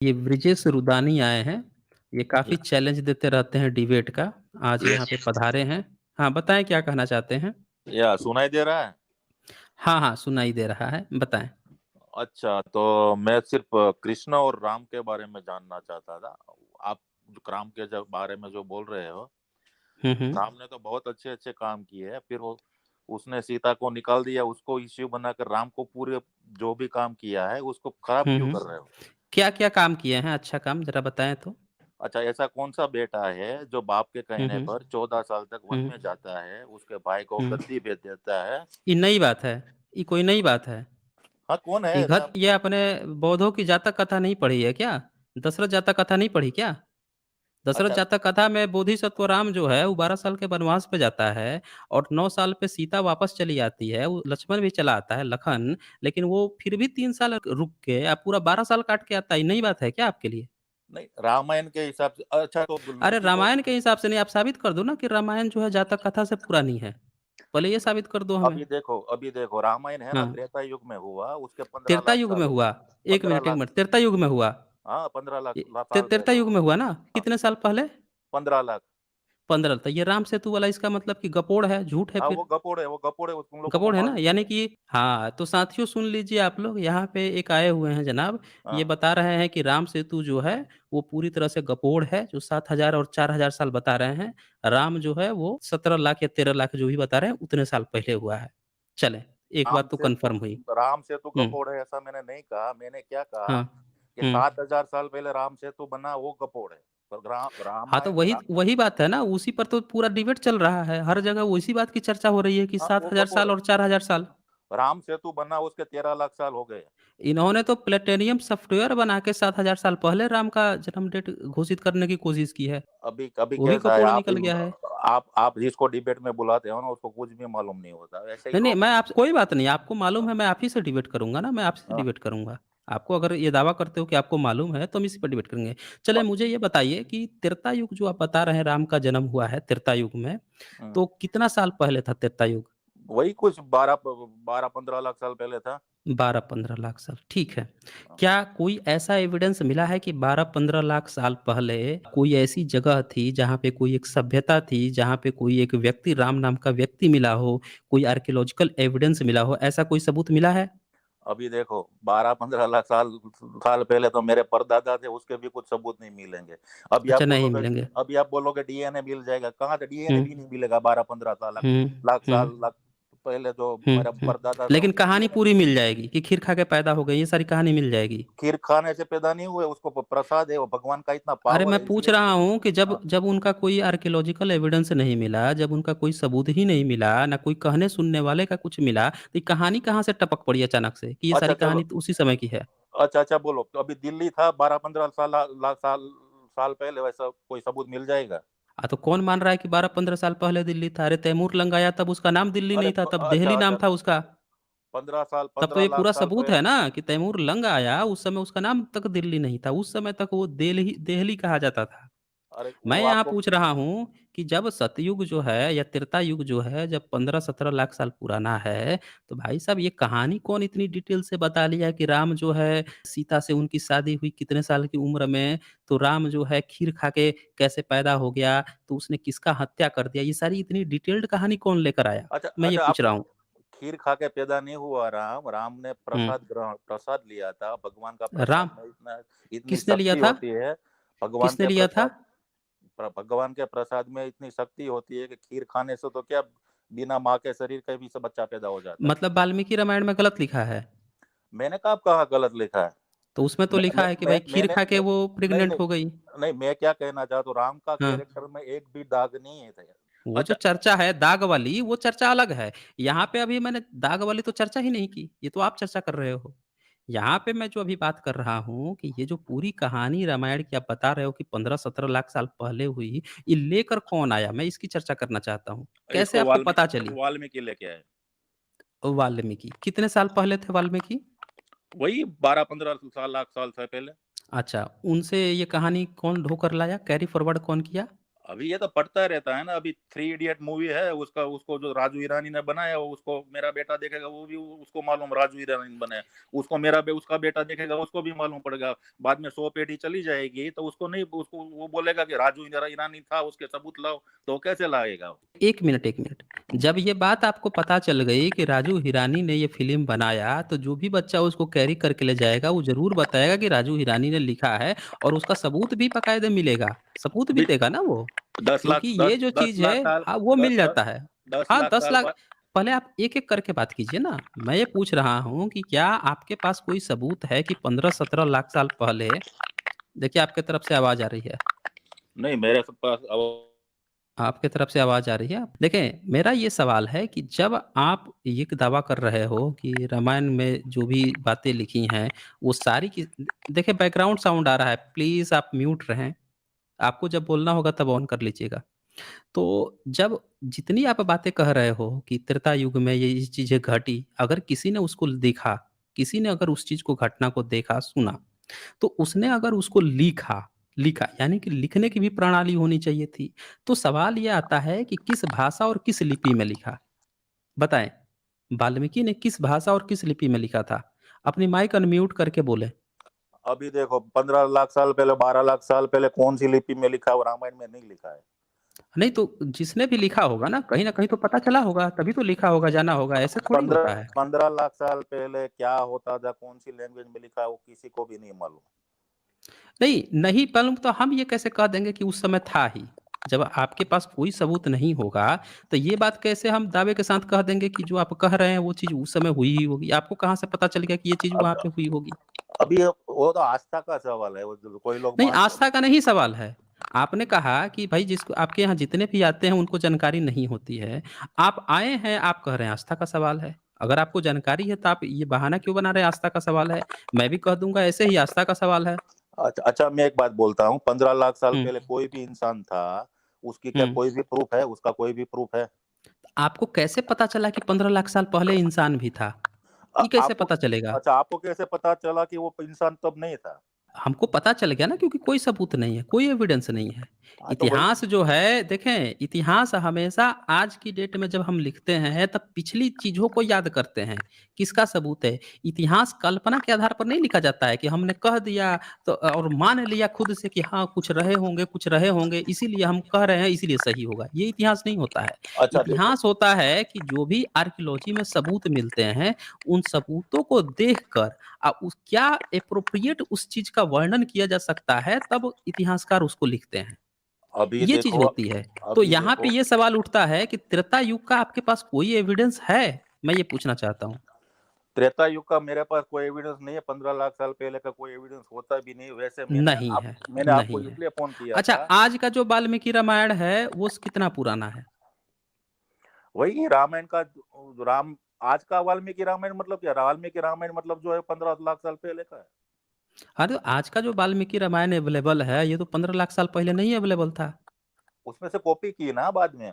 ये ब्रिजेश रुदानी आए हैं। ये काफ़ी या चैलेंज देते रहते हैं डिबेट का। आज यहाँ पे पधारे हैं। हाँ, बताएँ क्या कहना चाहते हैं? सुनाई दे रहा है। हाँ, हाँ, सुनाई दे रहा है, बताएँ। अच्छा, तो मैं सिर्फ कृष्ण और राम के बारे में जानना चाहता था। आप जो राम के जो बारे में जो बोल रहे हो, हुँ, हुँ। राम ने तो बहुत अच्छे अच्छे काम किए हैं। फिर वो उसने सीता को निकाल दिया, उसको इश्यू बनाकर राम को पूरे जो भी काम किया है उसको खराब हुँ, क्यों हुँ। कर रहे हो? क्या-क्या काम किए हैं अच्छा काम ज़रा बताएँ तो? अच्छा, ऐसा कौन सा बेटा है जो बाप के हुँ, कहने हुँ। पर 14 साल तक वन हुँ, में जाता है, उसके भाई को हुँ। गद्दी भेज देता है? ये नई बात है। ये कोई नई बात है। हाँ, कौन है ऐसा? ये अपने बौद्धों की जातक कथा नहीं पढ़ी है क्या? दशरथ जातक कथा नहीं पढ़ी क्या? दशरथ अच्छा। जातक कथा में बोधिसत्व राम जो है वो 12 साल के वनवास पे जाता है और 9 साल पे सीता वापस चली आती है। वो लक्ष्मण भी चला आता है, लखन, लेकिन वो फिर भी 3 साल रुक के पूरा 12 साल काट के आता है। ये नई बात है क्या आपके लिए? नहीं, रामायण के हिसाब से अच्छा, तो अरे लड़की को रामायण के हिसाब से नहीं, आप साबित कर दो ना कि रामायण जो है जातक कथा से पूरा नहीं है। पहले ये साबित कर दो हमें। अभी देखो रामायण है ना, हाँ, त्रेता युग में हुआ, उसके 15 त्रेता लाख युग साल में हो हुआ। गए। 15 1 लाख। मिनट, त्रेता युग में हुआ। हाँ, 15 लाख ये साल त्रेता पहले युग हुआ। में हुआ ना? हाँ, कितने साल पहले? 15 लाख। 15 तो ये राम सेतु वाला इसका मतलब कि गपोड़ है, झूठ है हाँ, फिर। वो गपोड़ है, वो तुम लोगों को गपोड़ है ना? मालूम नहीं यानी है। कि हाँ, तो साथियों सुन लीजिए आप लोग, यहाँ पे एक आए हुए हैं जनाब, ये हाँ, बता रहे हैं कि राम सेतु जो है, वो पूरी तरह से गपोड़ है, जो 7000 और 4000 साल बता रहे हैं। राम जो है वो 17 लाख या 13 लाख जो भी बता रहे हैं, उतने साल पहले हुआ है। चलें, एक राम बात तो सेतु कन्फर्म हुई। राम सेतु हुँ, गपोड़ है ऐसा मैंने नहीं कहा। मैंने क्या कहा हाँ। कि हुँ। 7000 साल पहले राम सेतु बना, वो गपोड़ है। पर हाँ, तो रामायण वही वही बात है ना, उसी पर तो पूरा डिबेट चल रहा है। हर जगह उसी बात की चर्चा हो रही है कि हाँ, वो 7000 गपोड़ साल है। और 4000 साल। राम सेतु बना, उसके 13 लाख साल हो गए। इन्होंने तो प्लेटेनियम सॉफ्टवेयर बना के 7000 साल पहले राम का जन्म डेट घोषित करने की कोशिश की है। अभी अभी वो भी कैसा है, कपोड़ निकल गया है। आप जिसको डिबेट में बुलाते हो ना, उसको कुछ भी मालूम नहीं होता, ऐसे ही नहीं, नहीं, लोग मैं हैं। आपसे कोई बात नहीं, आपको मालूम हाँ, है मैं आप ही से डिबेट करूँगा ना, मैं आपसे से हाँ, डिबेट करूँगा। आपको अगर ये दावा करते हो कि आपको मालूम है, तो हम इसी पर डिबेट करेंगे। चलिए प- मुझे ये बताइए कि त्रेता युग जो आप बता रहे हैं राम का जन्म हुआ है त्रेता युग में, हम्म, तो कितना साल पहले था त्रेता युग? वही कुछ 12-15 लाख साल पहले था। 12-15 लाख साल, ठीक है। हाँ। क्या कोई ऐसा एविडेंस मिला है कि 12-15 लाख साल पहले कोई ऐसी जगह थी, जहाँ पे कोई एक सभ्यता थी, जहाँ पे कोई एक व्यक्ति राम नाम का व्यक्ति मिला हो, कोई आर्कियोलॉजिकल एविडेंस मिला हो, ऐसा कोई सबूत मिला है? अभी देखो, 12-15 लाख साल साल पहले तो मेरे परदादा थे, उसके भी कुछ सबूत नहीं मिलेंगे। अभी अच्छा आप नहीं बोलोगे मिलेंगे। अभी आप बोलोगे डीएनए मिल जाएगा, कहाँ से डीएनए हुँ, भी नहीं मिलेगा। 12-15 साल हुँ, लाख हुँ, साल लाख पहले जो हुँ, मेरा हुँ। परदादा था, लेकिन उनके कहानी डीएनए पूरी मिल मिल जाएगा। जाएगी कि खीर खा के पैदा हो गए, ये सारी कहानी मिल जाएगी। खीर खाने से पैदा नहीं हुए, उसको प्रसाद है, वो भगवान का इतना अरे पावर मैं है पूछ इसलिए। रहा हूँ कि जब हाँ, जब उनका कोई आर्कियोलॉजिकल एविडेंस नहीं मिला, जब उनका कोई सबूत ही नहीं मिला, ना कोई कहने सुनने वाले का कुछ मिला, तो ये कहानी कहाँ से टपक पड़ी अचानक से कि ये अच्छा सारी चलो। कहानी तो उसी समय की है? अच्छा, बोलो, तो अभी दिल्ली था 12-15 साल लाख साल साल पहले, वैसा कोई सबूत मिल जाएगा? तो कौन मान रहा है कि 12-15 साल पहले दिल्ली था? अरे तैमूर लंग आया तब उसका नाम दिल्ली अरे नहीं था, तब अच्छा, देहली नाम था उसका। 15 तब तो 15 ये लाख पूरा साल सबूत है पहले। ना कि तैमूर लंग आया, उस समय उसका नाम तक दिल्ली नहीं था, उस समय तक वो देलही देहली कहा जाता था। अरे मैं वो यहाँ आपको। पूछ रहा हूँ कि जब सतयुग जो है या त्रेता युग जो है जब 15-17 लाख साल पुराना है, तो भाई साहब ये कहानी कौन इतनी डिटेल से बता लिया कि राम जो है सीता से उनकी शादी हुई कितने साल की उम्र में, तो राम जो है खीर खा के कैसे पैदा हो गया, तो उसने किसका हत्या कर दिया, ये सारी इतनी डिटेल्ड कहानी कौन लेकर आया? अच्छा, मैं ये अच्छा, पूछ आप रहा हूँ। खीर खा के पैदा नहीं हुआ राम। राम ने हुँ, प्रसाद लिया था। भगवान का राम प्रसाद में इतना इतनी किसने लिया शक्ति था? होती है। भगवान किसने के लिया था? प्रसाद भगवान के प्रसाद में इतनी शक्ति होती है कि खीर खाने से तो क्या, बिना माँ के शरीर का भी से बच्चा पैदा हो जाता है। मतलब वाल्मीकि रामायण में गलत लिखा है? मैंने कब कहा गलत लिखा है? तो उसमें तो मैं, लिखा मैं, है कि मैं, भाई खीर मैंने खा के मैं, वो नहीं, प्रेग्नेंट नहीं, हो गई। नहीं, मैं क्या कहना चाहता हूँ, राम का हाँ। कैरेक्टर में एक भी दाग नहीं है। वो जो अच्छा। चर्चा है दाग वाली, वो चर्चा अलग है। यहाँ पे अभी मैंने दाग वाली तो चर्चा ही नहीं की, ये तो आप चर्चा कर रहे हो। यहाँ पे मैं जो अभी बात कर रहा हूँ कि ये जो पूरी कहानी रामायण की आप बता रहे हो कि 15-17 लाख साल पहले हुई, ये लेकर कौन आया? मैं इसकी चर्चा करना चाहता हूँ। कैसे इसको आपको पता चली? वाल्मीकि लेके आए। वाल्मीकि, कितने साल पहले थे वाल्मीकि? वही 12-15 लाख साल से पहले। अच्छा, उनसे ये कहानी कौन ढो कर लाया? कैरी फॉरवर्ड कौन किया? अभी ये तो पढ़ता रहता है ना। अभी थ्री इडियट मूवी है उसका, उसको जो राजू ईरानी ने बनाया, वो उसको मेरा बेटा देखेगा, वो भी उसको मालूम राजू ईरानी ने बनाया। उसको उसका बेटा देखेगा, उसको भी मालूम पड़ेगा। बाद में 100 पेटी चली जाएगी तो उसको नहीं, उसको वो बोलेगा कि राजू ईरानी था, उसके सबूत लाओ, तो वो कैसे लाएगा? 1 मिनट, 1 मिनट। जब ये बात आपको पता चल गई कि राजू हिरानी ने ये फ़िल्म बनाया, तो जो भी बच्चा उसको कैरी करके ले जाएगा, वो ज़रूर बताएगा कि राजू हिरानी ने लिखा है और उसका सबूत भी बाकायदे मिलेगा। सबूत भी अभी देगा ना वो, 10 लाख क्योंकि ये जो दस चीज़ लाख है साल हाँ, वो मिल दस दस जाता है। दस हाँ, लाख 10 साल लाख बाद। पहले आप एक-एक करके बात कीजिए ना। मैं ये पूछ रहा हूँ कि क्या आपके पास कोई सबूत है कि 15-17 लाख साल पहले देखिए आपकी तरफ से आवाज़ आ रही है। नहीं, मेरे पास अब आपकी तरफ से आवाज़ आ रही है? देखें, मेरा ये सवाल है कि जब आप ये दावा कर रहे हो कि रामायण में जो भी बातें लिखी हैं, वो सारी की देखिए बैकग्राउंड साउंड आ रहा है, प्लीज़ आप म्यूट रहें। आपको जब बोलना होगा तब ऑन कर लीजिएगा। तो जब जितनी आप बातें कह रहे हो कि त्रेता युग में ये चीज़ें घटी, अगर किसी ने उसको देखा, किसी ने अगर उस चीज़ को घटना को देखा, सुना, तो उसने अगर उसको लिखा लिखा यानी कि लिखने की भी प्रणाली होनी चाहिए थी। तो सवाल ये आता है कि किस भाषा और किस लिपि में लिखा? बताएँ। वाल्मीकि ने किस भाषा और किस लिपि में लिखा था? अपनी माइक अनम्यूट करके बोलें। अभी देखो 15 लाख साल पहले, 12 लाख साल पहले कौन सी लिपि में लिखा है? वो रामायण में नहीं लिखा है। नहीं तो जिसने भी लिखा होगा ना, कहीं न कहीं तो पता चला होगा, तभी तो लिखा होगा, जाना होगा, ऐसे थोड़ी पंद्रह होता है। 15 लाख साल पहले क्या होता था, कौन सी लैंग्वेज में लिखा है, वो किसी को भी नहीं मालूम। नहीं, नहीं मालूम तो हम ये कैसे कह देंगे कि उस समय था ही? जब आपके पास कोई सबूत नहीं होगा, तो ये बात कैसे हम दावे के साथ कह देंगे कि जो आप कह रहे हैं वो चीज़ उस समय हुई ही होगी? आपको कहाँ से पता चल गया कि ये चीज़ अब वहाँ पे हुई होगी? अभी वो तो आस्था का सवाल है, वो कोई लोग नहीं, मानते। आस्था का नहीं सवाल है। आपने कहा कि भाई जिसको आपके यहाँ जितने भी आते हैं उनको जानकारी नहीं होती है। आप आए हैं, आप कह रहे हैं आस्था का सवाल है। अगर आपको जानकारी है तो आप ये बहाना क्यों बना रहे हैं आस्था का सवाल है? मैं भी कह दूँगा ऐसे ही आस्था का सवाल है। अच्छा अच्छा, मैं एक बात बोलता हूँ, 15 लाख साल हुँ, पहले कोई भी इंसान था, उसकी क्या हुँ। कोई भी प्रूफ है? उसका कोई भी प्रूफ है? आपको कैसे पता चला कि 15 लाख साल पहले इंसान भी था? ये कैसे आपको पता चलेगा? अच्छा, आपको कैसे पता चला कि वो इंसान तब नहीं था? हमको पता चल गया ना क्योंकि कोई सबूत नहीं है, कोई एविडेंस नहीं है। हाँ, तो वही। इतिहास जो है देखें, इतिहास हमेशा आज की डेट में जब हम लिखते हैं तब पिछली चीज़ों को याद करते हैं। किसका सबूत है? इतिहास कल्पना के आधार पर नहीं लिखा जाता है कि हमने कह दिया तो और मान लिया खुद से कि हाँ, कुछ रहे होंगे इसीलिए हम कह रहे हैं इसीलिए सही होगा। ये इतिहास नहीं होता है। अच्छा देखो, इतिहास होता है कि जो भी आर्कियोलॉजी में सबूत मिलते हैं, उन सबूतों को देखकर उस क्या एप्रोप्रिएट उस चीज़ का वर्णन किया जा सकता है, तब इतिहासकार उसको लिखते हैं। अभी ये चीज़ देखो, होती है। तो अभी यहाँ पे देखो ये सवाल उठता है कि त्रेता युग का आपके पास कोई एविडेंस है? मैं ये पूछना चाहता हूँ। त्रेता युग का मेरे पास कोई एविडेंस नहीं है, 15 लाख साल पहले का कोई एविडेंस होता भी नहीं। वैसे नहीं है, मैंने आपको नहीं है। इसलिए फोन किया अच्छा, था। आज का जो वाल्मीकि रामायण है, वो कितना पुराना है? वही रामायण का राम आज का वाल्मीकि रामायण मतलब क्या? वाल्मीकि रामायण मतलब जो है 15 लाख साल पहले का है। हाँ, तो आज का जो वाल्मीकि रामायण अवेलेबल है, ये तो 15 लाख साल पहले नहीं अवेलेबल था। उसमें से कॉपी की ना बाद में।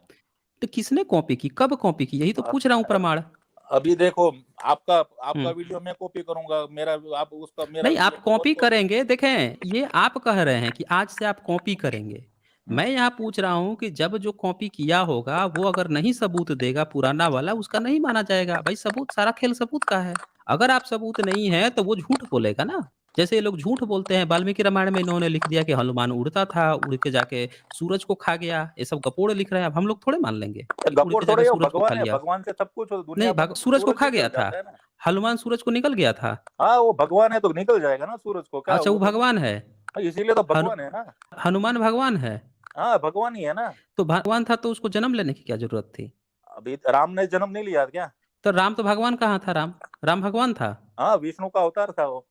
तो किसने कॉपी की? कब कॉपी की? यही तो पूछ रहा हूँ प्रमाण। अभी देखो, आपका आपका हुँ। वीडियो मैं कॉपी करूंगा, मेरा आप उसका मेरा नहीं, वीडियो आप और कॉपी कॉपी। करेंगे देखें, ये आप कह रहे हैं कि आज से आप कॉपी करेंगे। मैं यहाँ पूछ रहा हूँ कि जब जो कॉपी किया होगा, वो अगर नहीं सबूत देगा पुराना वाला, उसका नहीं माना जाएगा। भाई सबूत सारा खेल सबूत का है। अगर आप सबूत नहीं है, तो वो झूठ बोलेगा ना। जैसे ये लोग झूठ बोलते हैं, वाल्मीकि रामायण में इन्होंने लिख दिया कि हनुमान उड़ता था, उड़ के जाके सूरज को खा गया। ये सब गपोड़ लिख रहे हैं, अब हम लोग थोड़े मान लेंगे कि उड़ गपोड़ के जाके थोड़े, वो सूरज को खा भगवान है, लिया। भगवान से सब कुछ दुनिया नहीं, बनी भग तो सूरज को सूरज खा निकल गया था। जाता है ना। हनुमान सूरज को निकल गया था। हाँ, वो भगवान है तो निकल जाएगा ना सूरज को, क्या अच्छा, वो वो तो। भगवान है। हाँ, इसीलिए तो हनु भगवान है ना। हनुमान भगवान है। हाँ, भगवान ही है ना। तो भगवान था तो उसको जन्म लेने की क्या ज़रूरत थी? अभी राम ने जन्म नहीं लिया क्या? तो राम तो भगवान कहाँ था राम? राम भगवान था। हाँ, विष्णु का अवतार था वो।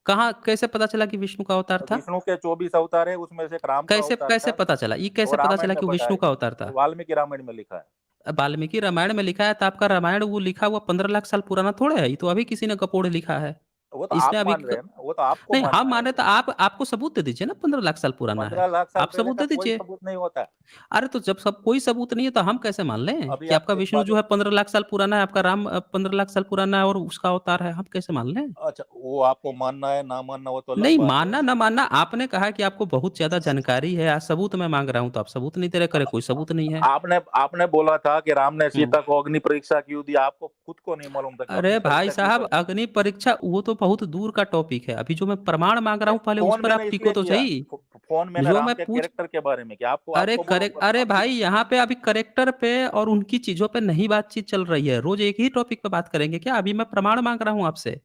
कहाँ कैसे पता चला कि विष्णु का अवतार था? विष्णु के 24 अवतार है, उसमें से एक राम का कैसे अवतार कैसे था। पता चला? ये वो कैसे पता रामायण चला में कि वो विष्णु का अवतार था? वाल्मीकि रामायण में लिखा है। वाल्मीकि रामायण में लिखा है तो आपका रामायण वो लिखा हुआ 15 लाख साल पुराना थोड़े है, ये तो अभी किसी ने कपोड़ लिखा है। वो तो इसने आप अभी मान रहे हैं ना, वो तो आपको नहीं, हम मानना है। माने तो आप आपको सबूत दे दीजिए ना, 15 लाख साल पुराना है। 15 लाख साल आप पहले सबूत का दे कोई दीजिए। सबूत नहीं होता। अरे तो जब सब कोई सबूत नहीं है तो हम कैसे मान लें अभी कि आप आपका एक विष्णु बात, जो है 15 लाख साल पुराना है, आपका राम 15 लाख साल पुराना है और उसका अवतार है, हम कैसे मान लें? अच्छा वो आपको मानना है ना मानना वो तो अलग नहीं, बात है। मानना ना मानना, आपने कहा कि आपको बहुत ज़्यादा जानकारी है, आज सबूत मैं माँग रहा हूँ, तो आप सबूत नहीं दे रहे, कह रहे कोई सबूत नहीं है। आपने आपने बोला था कि राम ने हुँ। सीता को अग्नि परीक्षा क्यों दी, आपको खुद को नहीं मालूम था कि अरे अग्नि भाई परीक्षा क्यों साहब, करनी। अग्नि परीक्षा वो तो बहुत दूर का टॉपिक है। अभी जो मैं प्रमाण माँग रहा नहीं हूँ, पहले उस फोन पर मैंने आप टिको इसलिए तो किया, सही। फोन मैंने जो राम मैं के पूछ कैरेक्टर के बारे में कि आपको अरे आपको वो अरे अभी। भाई, यहाँ पे अभी करेक्टर पे और उनकी चीज़ों पे नहीं बातचीत चल रही है। रोज़ एक ही टॉपिक पे बात करेंगे क्या? अभी मैं प्रमाण माँग रहा हूँ आपसे।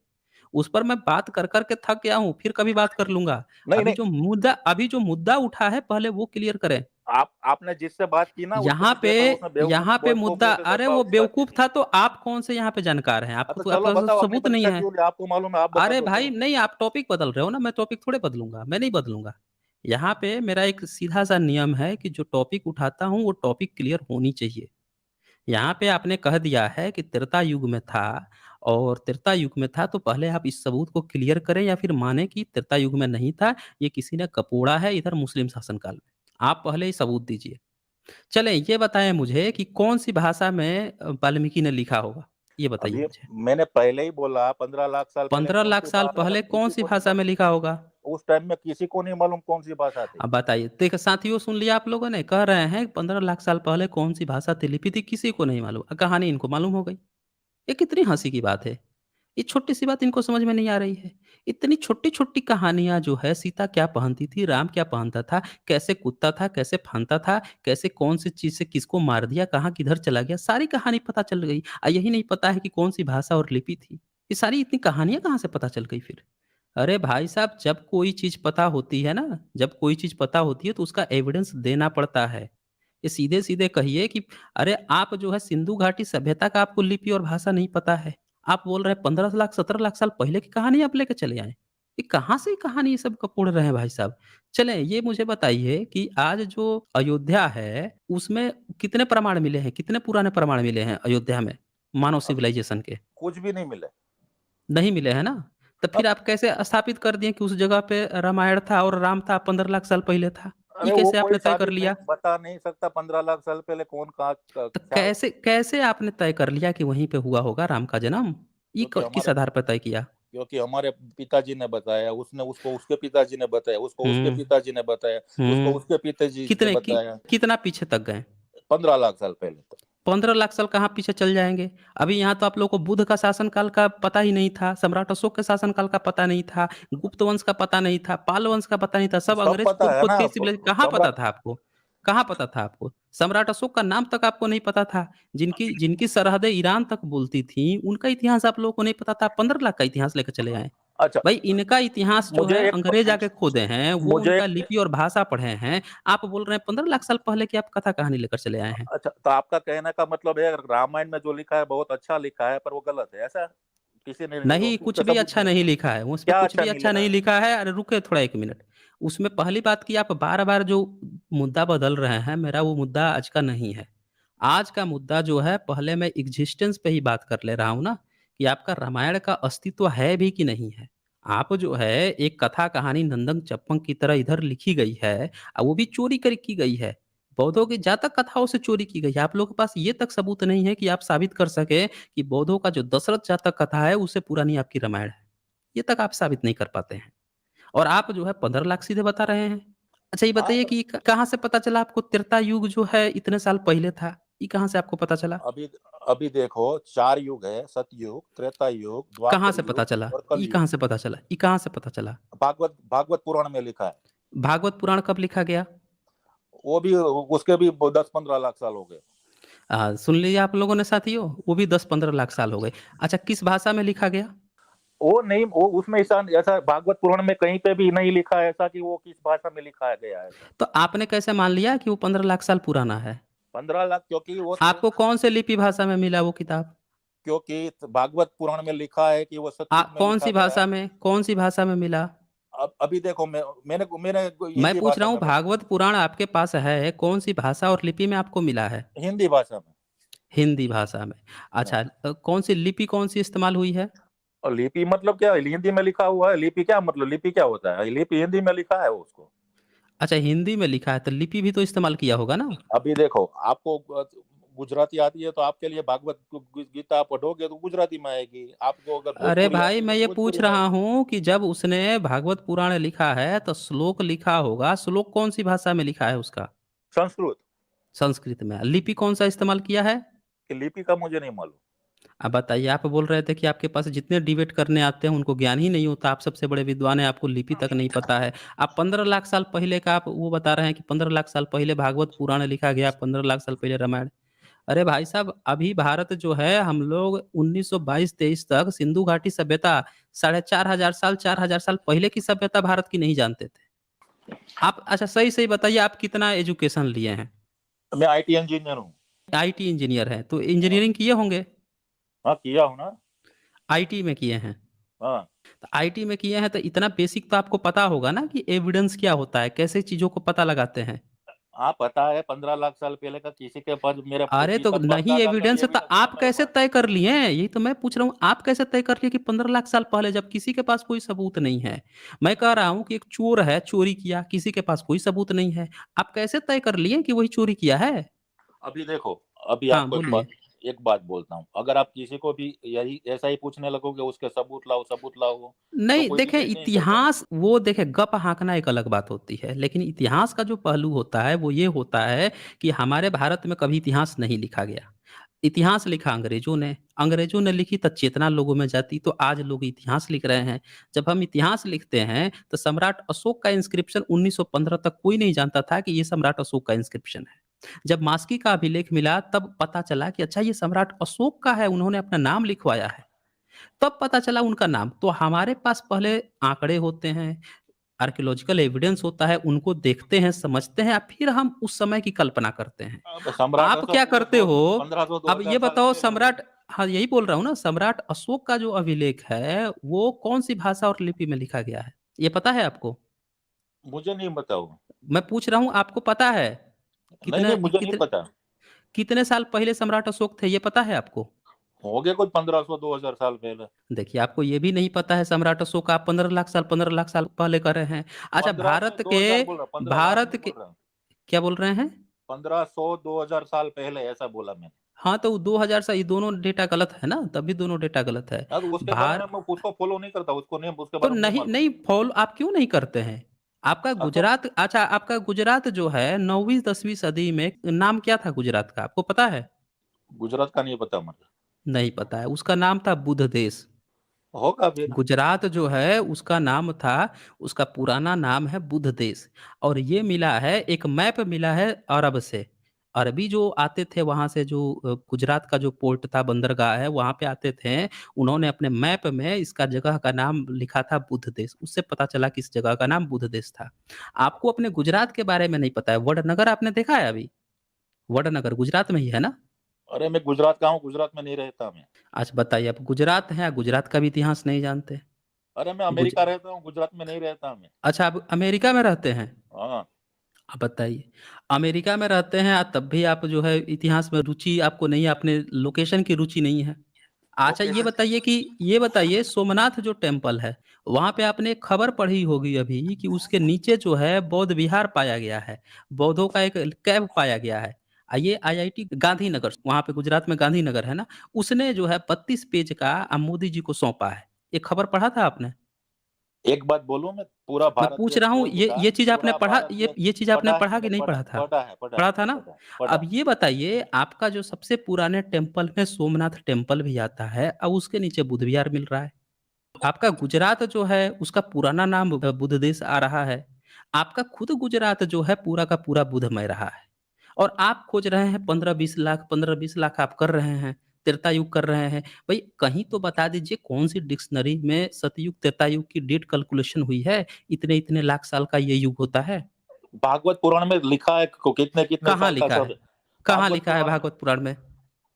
उस पर मैं बात कर के थक गया हूँ, फिर कभी बात कर लूँगा। नहीं नहीं, अभी जो मुद्दा उठा है, पहले वो क्लियर करें। आप आपने जिससे बात की ना उसको यहाँ मैं पे देख रहा हूँ, उसने बेवकूफ यहाँ पे बेवकूफ मुद्दा, जैसे से अरे वो उसने बात की बेवकूफ़ थी। था तो आप कौन से यहाँ पे जानकार हैं? हाँ तो आपको चलो आपके पास तो बताओ अग्नि सबूत नहीं परीक्षा है। क्यों ली, आपको मालूम है, आप बता अरे दो भाई चलो। नहीं, आप टॉपिक बदल रहे हो ना, मैं टॉपिक थोड़े बदलूँगा, मैं नहीं बदलूँगा। यहाँ पे मेरा एक सीधा-सा नियम है कि जो टॉपिक उठाता हूँ, वो टॉपिक क्लियर होनी चाहिए। यहाँ पे आपने कह दिया है कि त्रेता युग में था, और त्रेता युग में था तो पहले आप इस सबूत को क्लियर करें या फिर मानें कि त्रेता युग में नहीं था, ये किसी ने कपोड़ा है इधर मुस्लिम शासनकाल में। आप पहले ही सबूत दीजिए। चलें ये बताएँ मुझे कि कौन-सी भाषा में वाल्मीकि ने लिखा होगा? ये बताइए अभी मुझे। मैंने पहले ही बोला 15 लाख साल पहले 15 कौन लाख सी साल भाषा पहले थी किसी कौन-सी को नहीं भाषा में मालूम। लिखा होगा? उस टाइम में किसी को नहीं मालूम कौन सी भाषा थी। अब बताइए। देखिए साथियों, सुन लिया आप लोगों ने? कह रहे हैं 15 लाख साल पहले कौन-सी भाषा थी, लिपि थी, किसी को नहीं मालूम। कहानी इनको मालूम हो गई। ये कितनी हँसी की बात है। ये छोटी-सी बात इनको समझ में नहीं आ रही है। इतनी छोटी-छोटी कहानियाँ जो है, सीता क्या पहनती थी, राम क्या पहनता था, कैसे कूदता था, कैसे फांदता था, कैसे कौन-सी चीज़ से किसको मार दिया, कहाँ किधर चला गया, सारी कहानी पता चल गई। यही नहीं पता है कि कौन-सी भाषा और लिपि थी। ये सारी इतनी कहानियाँ कहाँ से पता चल गई फिर? अरे भाई साहब, जब कोई चीज़ पता होती है ना, जब कोई चीज़ पता होती है तो उसका एविडेंस देना पड़ता है। ये सीधे-सीधे कहिए कि अरे आप जो है सिंधु घाटी सभ्यता का आपको लिपि और भाषा नहीं पता है। आप बोल रहे हैं 15 लाख 17 लाख साल पहले की कहानी आप लेके चले आए। ये कहाँ से कहानी ये सब कपोड़ रहे हैं भाई साहब? चलें ये मुझे बताइए कि आज जो अयोध्या है, उसमें कितने प्रमाण मिले हैं? कितने पुराने प्रमाण मिले हैं अयोध्या में, मानव अभी सिविलाइज़ेशन के? कुछ भी नहीं मिले। नहीं मिले हैं ना? तो फिर अब आप कैसे स्थापित कर दिए कि उस जगह पे रामायण था और राम था 15 लाख साल पहले था? ये अरे वो कैसे कोई आपने तय कर साबित नहीं लिया? बता नहीं सकता 15 लाख साल पहले कौन कहाँ तो क्या। कैसे कैसे आपने तय कर लिया कि वहीं पे हुआ होगा राम का जन्म? ये क्योंकि किस हमारे आधार पर तय किया? क्योंकि हमारे पिताजी ने बताया, उसने उसको उसके पिताजी ने बताया, उसको उसके हुँ, पिताजी ने बताया, उसको हुँ। उसके पिताजी ने बताया। कितना पीछे तक गए? 15 लाख साल पहले तक। 15 लाख साल कहाँ पीछे चल जाएँगे? अभी यहाँ तो आप लोगों को बुद्ध का शासनकाल का पता ही नहीं था, सम्राट अशोक के शासनकाल का पता नहीं था, गुप्त वंश का पता नहीं था, पाल वंश का पता नहीं था, सब सब अंग्रेज पता है खोद-खोद ना। के कहाँ पता सम्राट। था आपको? कहाँ पता था आपको? सम्राट अशोक का नाम तक आपको नहीं पता था। जिनकी जिनकी सरहदें ईरान तक बोलती थीं, उनका इतिहास आप लोगों को नहीं पता था। 15 लाख का इतिहास लेके चले आए। अच्छा भाई इनका इतिहास जो मुझे है एक अंग्रेज आके खोदे हैं, वो मुझे उनका एक लिपि और भाषा पढ़े हैं। आप बोल रहे हैं 15 लाख साल पहले की आप कथा कहानी लेकर चले आए हैं। अच्छा तो आपका कहने का मतलब है रामायण में जो लिखा है बहुत अच्छा लिखा है पर वो गलत है ऐसा। किसी ने वो नहीं, किस कुछ पे भी सबूत अच्छा नहीं। नहीं लिखा है, उसमें क्या कुछ अच्छा भी नहीं अच्छा लिखा नहीं है। लिखा है। अरे रुकिए थोड़ा 1 मिनट। उसमें पहली बात कि आप बार-बार जो मुद्दा बदल रहे हैं, मेरा वो मुद्दा आज का नहीं है। आज का मुद्दा जो है, पहले मैं एक्जिस्टेंस पे ही बात कर ले रहा हूँ ना, कि आपका रामायण का अस्तित्व है भी कि नहीं है। आप जो है एक कथा कहानी नंदन चप्पन की तरह इधर लिखी गई है, वो भी चोरी कर की गई है। बौद्धों की जातक कथाओं से चोरी की गई है। आप लोगों के पास ये तक सबूत नहीं है कि आप साबित कर सकें कि बौद्धों का जो दशरथ जातक कथा है, उससे पुरानी आपकी रामायण है। ये तक आप साबित नहीं कर पाते हैं। और आप जो है 15 लाख सीधे बता रहे हैं। अच्छा ये हाँ बताइए कि कहाँ से पता चला आपको त्रेता युग जो है इतने साल पहले था? ये कहाँ से आपको पता चला? अभी अभी देखो 4 युग है, सतयुग, त्रेता युग, कहाँ द्वापर से पता युग चला? और ये कलयुग। कहाँ से पता चला? ये कहाँ से पता चला? भागवत भागवत पुराण में लिखा है। भागवत पुराण कब लिखा गया? वो भी उसके भी 10-15 लाख साल हो गए। सुन लीजिए आप लोगों ने साथियों, वो भी 10-15 लाख साल हो गए। अच्छा किस भाषा में लिखा गया? वो नहीं वो उसमें ऐसा ऐसा भागवत पुराण में कहीं पे भी नहीं लिखा है ऐसा कि वो किस भाषा में लिखा गया है ऐसा। तो आपने कैसे मान लिया कि वो 15 लाख साल पुराना है? 15 लाख क्योंकि वो आपको कौन से लिपि भाषा में मिला वो किताब? क्योंकि भागवत पुराण में लिखा है कि वो सतयुग में लिखा कौन-सी गया है। भाषा में? कौन-सी भाषा में मिला? अब अभी देखो मैंने मैंने मैं हिंदी पूछ रहा भाषा हूँ में पढ़ा। भागवत पुराण आपके पास है, कौन-सी भाषा और लिपि में आपको मिला है? हिंदी भाषा में। हिंदी भाषा में। अच्छा हाँ। कौन-सी लिपि कौन-सी इस्तेमाल हुई है? और लिपि मतलब क्या है? हिंदी में लिखा हुआ है, लिपि क्या मतलब, लिपि क्या होता है? लिपि हिंदी में लिखा है उसको। अच्छा, हिंदी में लिखा है तो लिपि भी तो इस्तेमाल किया होगा ना? अभी देखो, आपको गुजराती आती है तो आपके लिए भागवत गीता पढ़ोगे तो गुजराती में आएगी, आपको अगर अरे भोजपुरी भाई, आती है मैं तो ये पूछ भोजपुरी में रहा आएगी। हूँ कि जब उसने भागवत पुराण लिखा है तो श्लोक लिखा होगा, श्लोक कौन सी भाषा में लिखा है उसका? संस्कृत। संस्कृत में। लिपि कौन सा इस्तेमाल किया है? कि लिपि का मुझे नहीं मालूम। अब बताइए, आप बोल रहे थे कि आपके पास जितने डिबेट करने आते हैं उनको ज्ञान ही नहीं होता, आप सबसे बड़े विद्वान हैं, आपको लिपि तक नहीं पता है। आप 15 लाख साल पहले का आप वो बता रहे हैं कि 15 लाख साल पहले भागवत पुराण लिखा गया, 15 लाख साल पहले रामायण। अरे भाई साहब, अभी भारत जो है, हम लोग 1922-23 तक सिंधु घाटी सभ्यता, 4500 साल, 4000 साल पहले की सभ्यता भारत की नहीं जानते थे। आप अच्छा सही सही बताइए, आप कितना एजुकेशन लिए हैं? मैं आईटी इंजीनियर हूँ। आईटी इंजीनियर है तो हाँ। इंजीनियरिंग किए होंगे? हाँ, किया हूँ ना। आईटी में किए हैं? हाँ। तो आईटी में किए हैं तो इतना बेसिक तो आपको पता होगा ना कि एविडेंस क्या होता है, कैसे चीजों को पता लगाते हैं। हाँ, पता है, 15 लाख साल पहले का किसी के पास, मेरे अरे तो नहीं परदादा का एविडेंस है तो एविडेंस नहीं है आप मेरे कैसे पास। तय कर लिए हैं? यही तो मैं पूछ रहा हूँ, आप कैसे तय कर लिए कि 15 लाख साल पहले, जब किसी के पास कोई सबूत नहीं है? मैं कह रहा हूँ कि एक चोर है, चोरी किया, किसी के पास कोई सबूत नहीं है, आप कैसे तय कर लिए कि वही चोरी किया है? अभी देखो, अभी हाँ आपको बोलिए। एक बात बोलता हूँ, अगर आप किसी को भी यही ऐसा ही पूछने लगोगे, उसके सबूत लाओ सबूत लाओ, तो नहीं कोई देखें, डिबेट नहीं करेगा। इतिहास वो देखें, गप हाँकना एक अलग बात होती है, लेकिन इतिहास का जो पहलू होता है वो ये होता है कि हमारे भारत में कभी इतिहास नहीं लिखा गया। इतिहास लिखा अंग्रेजों ने लिखी तो चेतना लोगों में जाती, तो आज लोग इतिहास लिख रहे हैं। जब हम इतिहास लिखते हैं तो सम्राट अशोक का इंस्क्रिप्शन 1915 तक कोई नहीं जानता था कि ये सम्राट अशोक का इंस्क्रिप्शन है। जब मास्की का अभिलेख मिला तब पता चला कि अच्छा, ये सम्राट अशोक का है, उन्होंने अपना नाम लिखवाया है। तब पता चला उनका नाम। तो हमारे पास पहले आंकड़े होते हैं, आर्कियोलॉजिकल एविडेंस होता है, उनको देखते हैं, समझते हैं, फिर हम उस समय की कल्पना करते हैं। अब सम्राट आप क्या अशोक वो करते हो? 1500 अब ये 2000 साल बताओ, पहले हुए। सम्राट, हाँ यही बोल रहा हूँ ना, सम्राट अशोक का जो अभिलेख है वो कौन सी भाषा और लिपि में लिखा गया है, ये पता है आपको? मुझे नहीं बताओ। मैं पूछ रहा हूँ, आपको पता है? नहीं कितने नहीं, मुझे नहीं कितने पता। कितने साल पहले सम्राट अशोक थे, ये पता है आपको? हो गए कुछ 1500 2000 साल पहले। देखिए, आपको ये भी नहीं पता है सम्राट अशोक का, आप 15 लाख साल पहले कर रहे हैं। अच्छा, 15 नहीं, 2000 बोल रहा, 15 लाख भारत नहीं के बोल रहा। क्या बोल रहे हैं? 1500 2000 साल पहले ऐसा बोला मैंने। हाँ, तो 2000 से ये दोनों डेटा गलत है ना, तभी दोनों डेटा गलत है। हाँ, तो उसके बारे में भार मैं उसको फॉलो नहीं करता, उसको नहीं, उसके तो बारे में नहीं नहीं मालूम। नहीं फॉलो आप क्यों नहीं करते हैं? आपका हाँ, तो गुजरात, अच्छा आपका गुजरात जो है 9वीं 10वीं सदी में नाम क्या था गुजरात का, आपको पता है? गुजरात का नहीं पता मुझे। नहीं पता है, उसका नाम था बुध देश। होगा फिर। गुजरात जो है उसका नाम था, उसका पुराना नाम है बुध देश। और ये मिला है, एक मैप मिला है अरब से। अरबी जो आते थे वहां से, जो गुजरात का जो पोर्ट था, बंदरगाह है, वहां पे आते थे, उन्होंने अपने मैप में इसका जगह का नाम लिखा था बुध देश, उससे पता चला कि इस जगह का नाम बुध देश था। आपको अपने गुजरात के बारे में नहीं पता है? वडनगर आपने देखा है अभी? वडनगर गुजरात में ही है ना? अरे मैं गुजरात का हूँ, गुजरात में नहीं रहता मैं। अच्छा बताइए, आप गुजरात हैं, गुजरात का भी इतिहास नहीं जानते? अरे मैं गुज अमेरिका रहता हूँ, गुजरात में नहीं रहता मैं। अच्छा, आप अमेरिका में रहते हैं? हाँ। आप बताइए, अमेरिका में रहते हैं तब भी आप जो है इतिहास में रुचि आपको नहीं है, अपने लोकेशन की रुचि नहीं है। अच्छा ये लोकेशन। बताइए कि, ये बताइए सोमनाथ जो टेम्पल है, वहां पे आपने एक खबर पढ़ी होगी अभी कि उसके नीचे जो है बौद्ध विहार पाया गया है, बौद्धों का एक कैव पाया गया है। ये आईआईटी गांधीनगर, वहां पे गुजरात में गांधीनगर है ना, उसने जो है 32 पेज का मोदी जी को सौंपा है। ये खबर पढ़ा था आपने? एक बात बोलूं, मैं पूरा मैं भारत पूछ देश रहा हूँ, छोड़ ये दूंगा, ये चीज़ आपने पूरा पढ़ा, भारत देश। ये चीज़ आपने पढ़ा है, पढ़ा मैंने कि नहीं पढ़ा पढ़ा था? पढ़ा है, पढ़ा पढ़ा है, था ना? पढ़ा है, पढ़ा अब है। ये बताइए, आपका जो सबसे पुराने टेम्पल में सोमनाथ टेम्पल भी आता है, अब उसके नीचे बुद्ध विहार मिल रहा है। आपका गुजरात जो है उसका पुराना नाम बुद्ध देश आ रहा है। आपका खुद गुजरात जो है पूरा का पूरा बुद्धमय रहा है। और आप खोज रहे हैं 15-20 लाख, 15-20 लाख आप कर रहे हैं, त्रेता युग कर रहे हैं। भाई कहीं तो बता दीजिए, कौन सी डिक्शनरी में सतयुग त्रेता युग की डेट कैलकुलेशन हुई है, इतने इतने लाख साल का ये युग होता है? भागवत पुराण में लिखा है कितने कितने कहाँ साल का लिखा है? सब। कहाँ भागवत लिखा है पुराण में। भागवत पुराण में?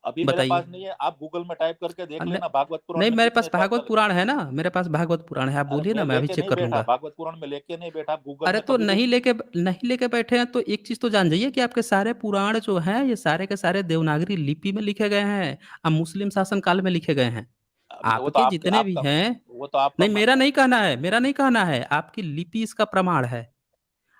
अभी मेरे पास बताइए। नहीं है, आप गूगल में टाइप करके देख न- लेना भागवत पुराण नहीं, में मेरे कितने पास साल का भागवत लिखा पुराण है। है ना, मेरे पास भागवत पुराण है, आप अरे बोलिए मैं ना, मैं अभी लेके चेक नहीं कर बैठा, लूंगा। भागवत पुराण में लेके नहीं बैठा, गूगल अरे में तो कभी भी। नहीं लेके बैठे हैं तो एक चीज तो जान जाइए कि आपके सारे पुराण जो हैं ये सारे के सारे देवनागरी लिपि में लिखे गए हैं, अब मुस्लिम शासन काल में लिखे गए हैं। वो तो आपके आपके जितने भी आपका हैं, वो तो आपका नहीं मेरा मानना है। नहीं कहना है, मेरा नहीं कहना है, आपकी लिपि इसका प्रमाण है।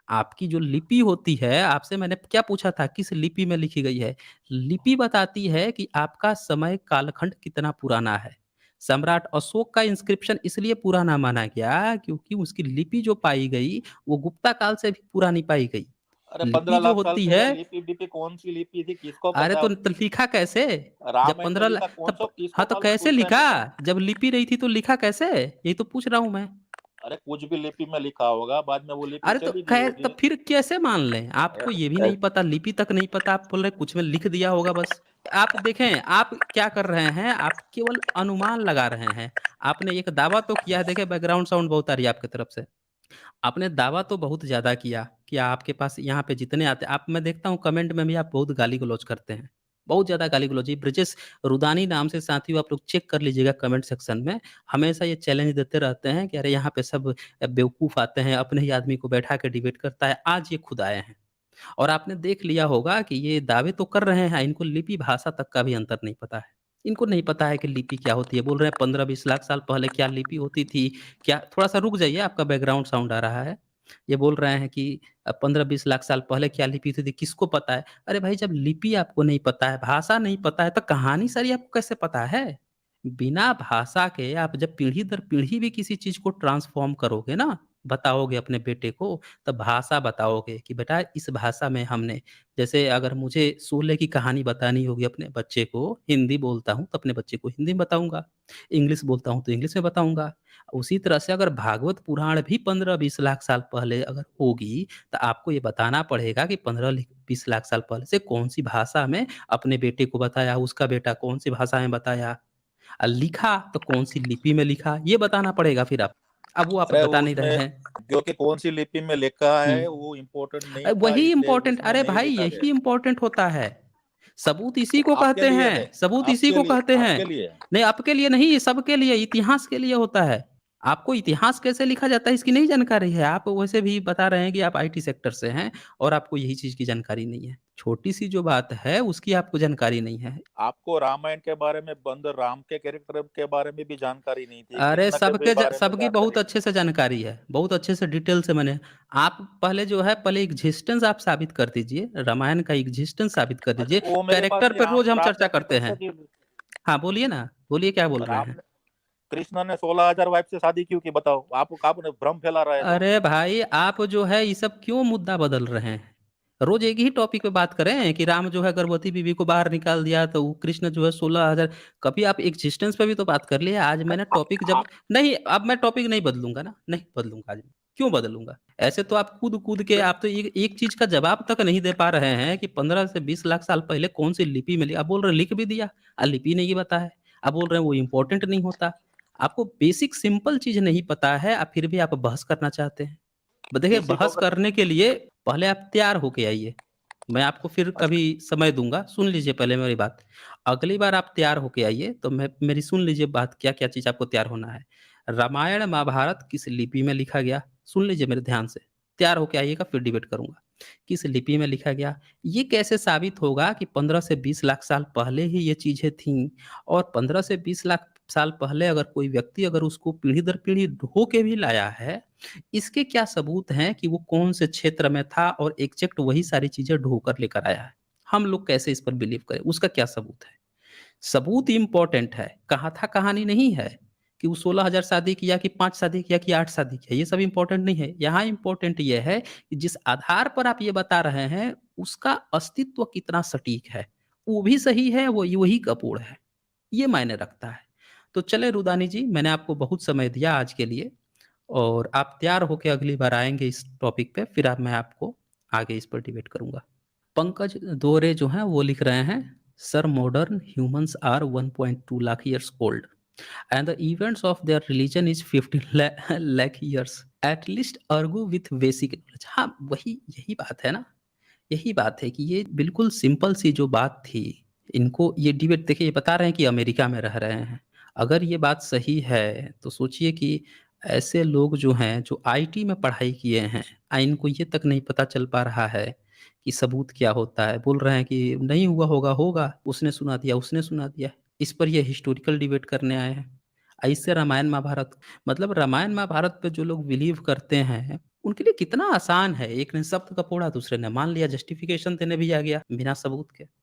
आपकी जो लिपि होती है, आपसे मैंने क्या पूछा था किस लिपि में लिखी गई है? लिपि बताती है कि आपका समय कालखंड कितना पुराना है। सम्राट अशोक का इंस्क्रिप्शन इसलिए पुराना माना गया क्योंकि उसकी लिपि जो पाई गई, वो गुप्ता काल से भी पुरानी पाई गई। अरे पंद्रह लिपि जो लाख साल होती है, पहले लिपि डिपि कौन सी लिपि थी, किसको अरे पता है? तो लिखा कैसे? जब रामायण में 15 ला लिखा कौन सा, तब हाँ, किसको तो मालूम कैसे उस टाइम लिखा? पे क्या? जब लिपि नहीं थी तो लिखा कैसे? यही तो पूछ रहा हूँ मैं। अरे कुछ भी लिपि में लिखा होगा, बाद में वो लिपि अरे तो चली गई कै होगी। तब फिर कैसे मान लें? आपको ये भी नहीं पता, लिपि तक नहीं पता, आप बोल रहे कुछ में लिख दिया होगा बस। आप देखें, आप क्या कर रहे हैं, आप केवल अनुमान लगा रहे हैं। आपने एक दावा तो किया है, देखिए बैकग्राउंड साउंड बहुत आ रही है आपकी तरफ से। आपने दावा तो बहुत ज़्यादा किया कि आपके पास यहाँ पे जितने आते आप मैं देखता हूँ कमेंट में भी आप बहुत गाली-गलौज करते हैं। बहुत ज़्यादा गाली-गलौज ये ब्रिजेश रुदानी नाम से साथियों आप लोग चेक कर लीजिएगा कमेंट सेक्शन में। हमेशा ये चैलेंज देते रहते हैं कि अरे यहाँ पे सब बेवकूफ़ आते हैं, अपने ही आदमी को बैठा के डिबेट करता है। आज ये खुद आए हैं और आपने देख लिया होगा कि ये दावे तो कर रहे हैं, इनको लिपि भाषा तक का भी अंतर नहीं पता है। इनको नहीं पता है कि लिपि क्या होती है। बोल रहे हैं 15-20 लाख साल पहले क्या लिपि होती थी, क्या थोड़ा-सा रुक जाइए आपका बैकग्राउंड साउंड आ रहा है। ये बोल रहे हैं कि 15-20 लाख साल पहले क्या लिपि होती थी, किसको पता है? अरे भाई जब लिपि आपको नहीं पता है, भाषा नहीं पता है, तो कहानी सारी आपको कैसे पता है? बिना भाषा के आप जब पीढ़ी दर पीढ़ी भी किसी चीज़ को ट्रांसफ़ॉर्म करोगे ना, बताओगे अपने बेटे को, तब भाषा बताओगे कि बेटा इस भाषा में हमने जैसे अगर मुझे शोले की कहानी बतानी होगी अपने बच्चे को, हिंदी बोलता हूँ तो अपने बच्चे को हिंदी में बताऊँगा, इंग्लिश बोलता हूँ तो इंग्लिश में बताऊँगा। उसी तरह से अगर भागवत पुराण भी 15-20 लाख साल पहले अगर होगी, तो आपको ये बताना पड़ेगा कि 15-20 लाख साल पहले से कौन-सी भाषा में अपने बेटे को बताया, उसका बेटा कौन-सी भाषा में बताया। लिखा तो कौन-सी लिपि में लिखा, ये बताना पड़ेगा फिर आप। अब वो आप अरे बता नहीं रहे उसमें हैं। जो कि कौन सी लिपि में लिखा हुँ। है वो इम्पोर्टेंट नहीं था, वही इसलिए इम्पोर्टेंट उसमें अरे नहीं भाई लिखा यही गया। इम्पोर्टेंट होता है। सबूत इसी को आपके कहते लिए हैं, है, सबूत इसी आपके को लिए, कहते हैं। आपके लिए है। नहीं आपके लिए नहीं, ये सबके लिए, इतिहास के लिए होता है। आपको इतिहास कैसे लिखा जाता है इसकी नहीं जानकारी है। आप वैसे भी बता रहे हैं कि आप आईटी सेक्टर से हैं और आपको यही चीज़ की जानकारी नहीं है। छोटी-सी जो बात है उसकी आपको जानकारी नहीं है। आपको रामायण के बारे में, बंद राम के कैरेक्टर के बारे में भी जानकारी नहीं थी, अरे कृष्ण के भी सबके ज बारे में सबकी बहुत जानकारी नहीं अच्छे से जानकारी है, बहुत अच्छे से डिटेल से मैंने आप पहले जो है पहले एक्जिस्टेंस आप साबित कर दीजिए, रामायण का एक्जिस्टेंस साबित कर थी। दीजिए, वो मेरे पास कैरेक्टर नहीं, पे रोज़ हम राम चर्चा ने करते कैसे हैं। की? हाँ, बोलिए ना, बोलिए क्या बोल रहे राम हैं? ने, कृष्ण ने 16,000 वाइफ से शादी क्यों की, बताओ? आपने भ्रम फैला रहा है तो। अरे भाई, आप जो है ये सब क्यों मुद्दा बदल रहे हैं? रोज़ एक ही टॉपिक पे बात करें कि राम जो है गर्भवती बीवी को बाहर निकाल दिया तो वो कृष्ण जो है 16,000 कभी आप एक्जिस्टेंस पे भी तो बात कर लिए। आज मैंने टॉपिक जब आप नहीं, अब मैं टॉपिक नहीं बदलूँगा ना, नहीं बदलूँगा आज मैं। क्यों बदलूँगा? ऐसे तो आप कूद-कूद के आप तो एक चीज़ का जवाब तक नहीं दे पा रहे हैं कि 15 से 20 लाख साल पहले कौन-सी लिपि में आप बोल रहे हैं लिख भी दिया, लिपि नहीं पता है। आप बोल रहे हैं वो इम्पोर्टेंट नहीं होता। आपको बेसिक सिंपल चीज़ नहीं पता है, फिर भी आप बहस करना चाहते हैं। देखिए किसी को बहस करने के लिए पहले आप तैयार होके आइए। मैं आपको फिर कभी अच्छा, समय दूँगा, सुन लीजिए पहले मेरी बात। अगली बार आप तैयार होके आइए तो मैं मेरी सुन लीजिए बात क्या-क्या चीज़ आपको तैयार होना है। रामायण, महाभारत किस लिपि में लिखा गया? सुन लीजिए मेरे ध्यान से। तैयार होके आइएगा फिर डिबेट करूँगा। किस लिपि में लिखा गया? ये कैसे साबित होगा कि 15 से 20 लाख साल पहले ही ये चीज़ें थीं और 15 से 20 लाख साल पहले अगर कोई व्यक्ति अगर उसको पीढ़ी दर पीढ़ी ढो के भी लाया है, इसके क्या सबूत हैं कि वो कौन से क्षेत्र में था और एग्ज़ैक्ट वही सारी चीज़ें ढो कर लेकर आया है? हम लोग कैसे इस पर बिलीव करें? उसका क्या सबूत है? सबूत इम्पोर्टेंट है, कहा था कहानी नहीं है कि वो 16,000 शादी किया कि 5 शादी किया कि 8 शादी किया, ये सब इम्पोर्टेंट नहीं है। यहाँ इम्पोर्टेंट ये है कि जिस आधार पर आप ये बता रहे हैं, उसका अस्तित्व कितना सटीक है। वो भी सही है, वो वही कपूर है। ये मायने रखता है। तो चलें रुदानी जी, मैंने आपको बहुत समय दिया आज के लिए और आप तैयार होके अगली बार आएँगे इस टॉपिक पे, फिर मैं आपको आगे इस पर डिबेट करूँगा। पंकज दोरे जो हैं वो लिख रहे हैं, sir modern humans are 1.2 lakh years old and the events of their religion is 15 lakh years at least argue with basic knowledge. हाँ, वही यही बात है ना, यही बात है कि ये बिल्कुल सिंपल सी जो बात थी, इनको ये डिबेट देखिए ये बता रहे हैं कि अमेरिका में रह रहे हैं। अगर ये बात सही है, तो सोचिए कि ऐसे लोग जो हैं, जो आईटी में पढ़ाई किए हैं, इनको ये तक नहीं पता चल पा रहा है कि सबूत क्या होता है। बोल रहे हैं कि नहीं हुआ होगा, होगा, उसने सुना दिया, उसने सुना दिया। इस पर ये हिस्टोरिकल डिबेट करने आए हैं। ऐसे रामायण महाभारत मतलब रामायण महाभारत पे जो लोग बिलीव करते हैं, उनके लिए कितना आसान है, एक ने शब्द का पोड़ा, दूसरे ने मान लिया, जस्टिफिकेशन देने भी आ गया, बिना सबूत के।